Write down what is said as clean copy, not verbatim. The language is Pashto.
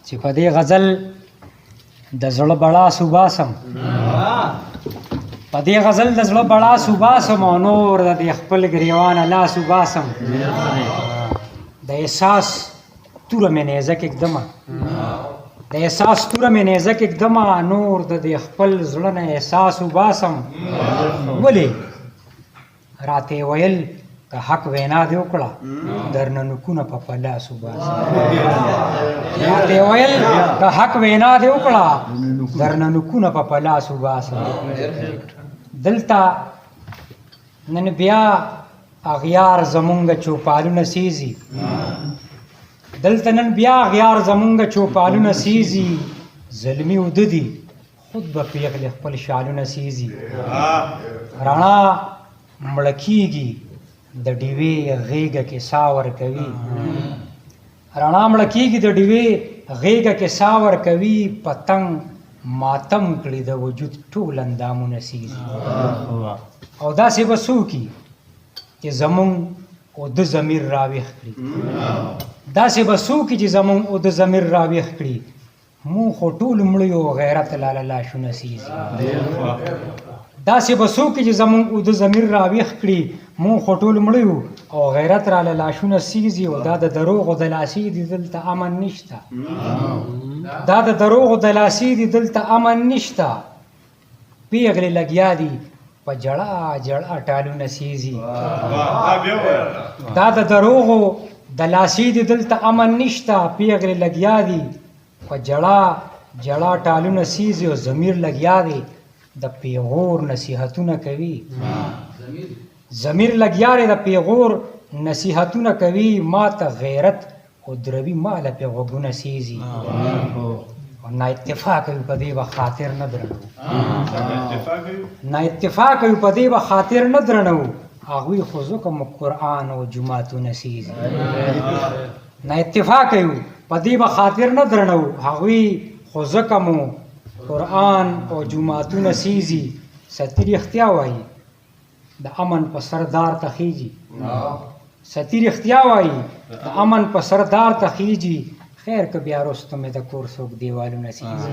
چې په دې غزل د زړه بړا صوباسم په دې غزل د زړه بړا صوباسم او نور د دې خپل ګریوان لا صوباسم د احساس توره مې نیزه کېږدمه د احساس توره مې نیزه کېږدمه نور د دې خپل زړه نه احساس وباسم ولې راته یې ویل که حق وینا دې وکړه درنه نوکونه په پلاس وباسم راته یې ویل که حق وینا دې وکړه درنه نوکونه په پلاس وباسم دلته نن بیا اغیار زمونږ چوپالونه سیزي دلته نن بیا اغیار زمونږ چوپالونه سیزي ظلمي اوده دي خود به پیغلې خپل شالونه سیزي رڼا مړه کېږي د ډیوې غېږه کې ساه ورکوي رڼا مړه کېږي د ډیوې غېږه کې ساه ورکوي پتنګ ماتم کړي د وجود ټول اندامونه سیزي او داسې به څوکي چې زمونږ اوده ضمیر راویښ کړي داسې به څوکي چې زمونږ اوده ضمیر راویښ کړي مونږ خو ټول مړیو غیرت لاله لاشونه سیزي داسې به څوکي چې زمونږ اوده ضمیر راویښ کړي مونږ خو ټول مړیو او غیرت راله لاشونه سیزي او دا د دروغو د لاسي دي دلته امن نشته دا د دروغو د لاسي دي دلته امن نشته پیغلې لګیا دي په جړه جړه ټالونه سیزي دا د دروغو د لاسي دي دلته امن نشته پیغلې لګیا دي په جړه جړه ټالونه سیزي او ضمیر لګیا دی د پیغور نصیحتونه کوي ضمیر لګیا دی د پیغور نصیحتونه کوي ما ته غیرت او دروي ماله پې غوږونه سیزي نا اتفاق کوي په دې به خاطر نه درنو نا اتفاق کوي په دې به خاطر نه درنو هغوی خو ځکه مو قرآن او جوماتونه سیزي نا اتفاق کوي په دې به خاطر نه درنو هغوی خو ځکه مو قرآن او جوماتونه سیزي ستی رښتیا وایي د امن په سردار ته خیږي ستی رښتیا وایي د امن په سردار ته خیږي خیر که بیا وروسته مې د کور څوک دیوالونه سیزي